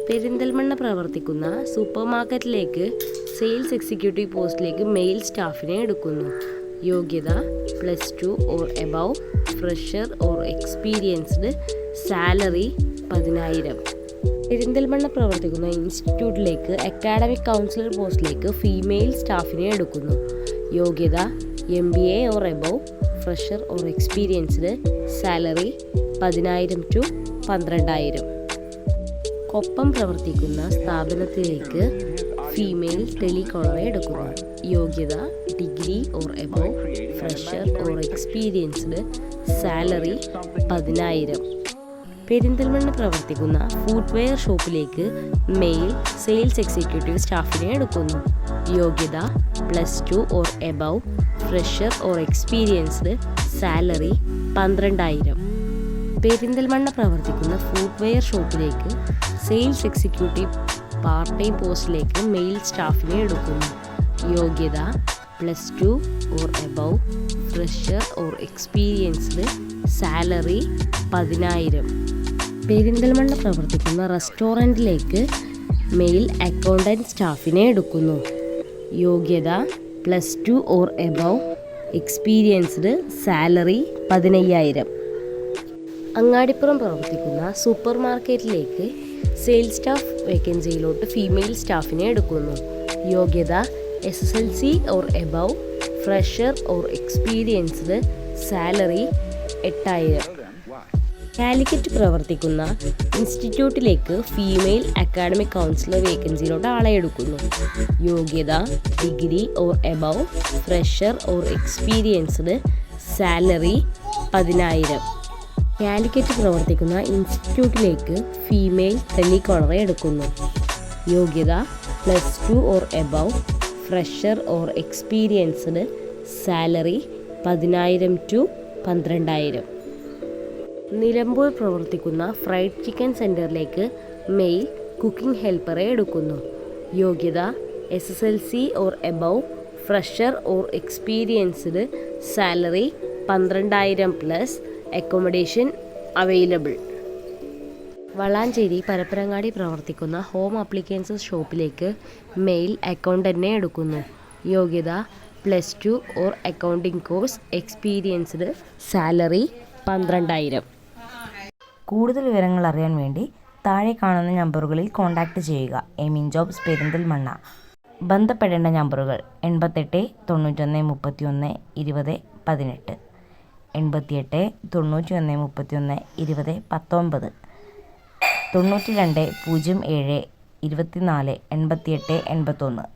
പെരിന്തൽമണ്ണ പ്രവർത്തിക്കുന്ന സൂപ്പർ മാർക്കറ്റിലേക്ക് sales executive പോസ്റ്റിലേക്ക് മെയിൽ സ്റ്റാഫിനെ എടുക്കുന്നു. യോഗ്യത +2 or above, fresher or experienced, salary 10,000. Perinthalmanna പ്രവർത്തിക്കുന്ന ഇൻസ്റ്റിറ്റ്യൂട്ടിലേക്ക് അക്കാഡമിക് കൗൺസിലർ പോസ്റ്റിലേക്ക് ഫീമെയിൽ സ്റ്റാഫിനെ എടുക്കുന്നു. യോഗ്യത MBA or above, fresher or experienced, salary 10,000 to 12,000. ഒപ്പം പ്രവർത്തിക്കുന്ന സ്ഥാപനത്തിലേക്ക് ഫീമെയിൽ ടെലികോളറെ എടുക്കുന്നു. യോഗ്യത degree or above, fresher or experienced, salary 10,000. Perinthalmanna പ്രവർത്തിക്കുന്ന ഫുട്വെയർ ഷോപ്പിലേക്ക് മെയിൽ സെയിൽസ് എക്സിക്യൂട്ടീവ് സ്റ്റാഫിനെ എടുക്കുന്നു. യോഗ്യത +2 or above, fresher or experienced, salary 12,000. Perinthalmanna പ്രവർത്തിക്കുന്ന ഫുട്വെയർ ഷോപ്പിലേക്ക് സെയിൽസ് എക്സിക്യൂട്ടീവ് പാർട്ട് ടൈം പോസ്റ്റിലേക്ക് മെയിൽ സ്റ്റാഫിനെ എടുക്കുന്നു. യോഗ്യത +2 or above, fresher or experienced, salary 10,000. Perinthalmanna പ്രവർത്തിക്കുന്ന റെസ്റ്റോറൻറ്റിലേക്ക് മെയിൽ അക്കൗണ്ടൻറ്റ് സ്റ്റാഫിനെ എടുക്കുന്നു. യോഗ്യത +2 or above, experienced, salary 15,000. Angadipuram പ്രവർത്തിക്കുന്ന സൂപ്പർ മാർക്കറ്റിലേക്ക് സെയിൽസ് സ്റ്റാഫ് വേക്കൻസിയിലോട്ട് ഫീമെയിൽ സ്റ്റാഫിനെ എടുക്കുന്നു. യോഗ്യത SSLC or above, fresher or experienced, salary 8,000. Calicut പ്രവർത്തിക്കുന്ന ഇൻസ്റ്റിറ്റ്യൂട്ടിലേക്ക് ഫീമെയിൽ അക്കാഡമിക് കൗൺസിലർ വേക്കൻസിയിലോട്ട് ആളെ എടുക്കുന്നു. യോഗ്യത degree or above, fresher or experienced, salary 10,000. Calicut പ്രവർത്തിക്കുന്ന ഇൻസ്റ്റിറ്റ്യൂട്ടിലേക്ക് ഫീമെയിൽ ടെലികോളറെ എടുക്കുന്നു. യോഗ്യത +2 or above, fresher or experienced, salary 10,000 to 12,000. Nilambur പ്രവർത്തിക്കുന്ന ഫ്രൈഡ് ചിക്കൻ സെൻറ്ററിലേക്ക് മെയിൽ കുക്കിംഗ് ഹെൽപ്പറെ എടുക്കുന്നു. യോഗ്യത SSLC or above, fresher or experienced, salary 12,000 plus, accommodation available. Valanchery Parappanangadi പ്രവർത്തിക്കുന്ന ഹോം അപ്ലിക്കൻസസ് ഷോപ്പിലേക്ക് മെയിൽ അക്കൗണ്ടൻറ്റിനെ എടുക്കുന്നു. യോഗ്യത +2 or accounting course, experienced, salary 12,000. കൂടുതൽ വിവരങ്ങൾ അറിയാൻ വേണ്ടി താഴെ കാണുന്ന നമ്പറുകളിൽ കോൺടാക്റ്റ് ചെയ്യുക. എമിൻ ജോബ്സ് പെരിന്തൽമണ്ണ. ബന്ധപ്പെടേണ്ട നമ്പറുകൾ 88 91 31 20 18, 88 91 31 20 19, 92 07 24 88 81.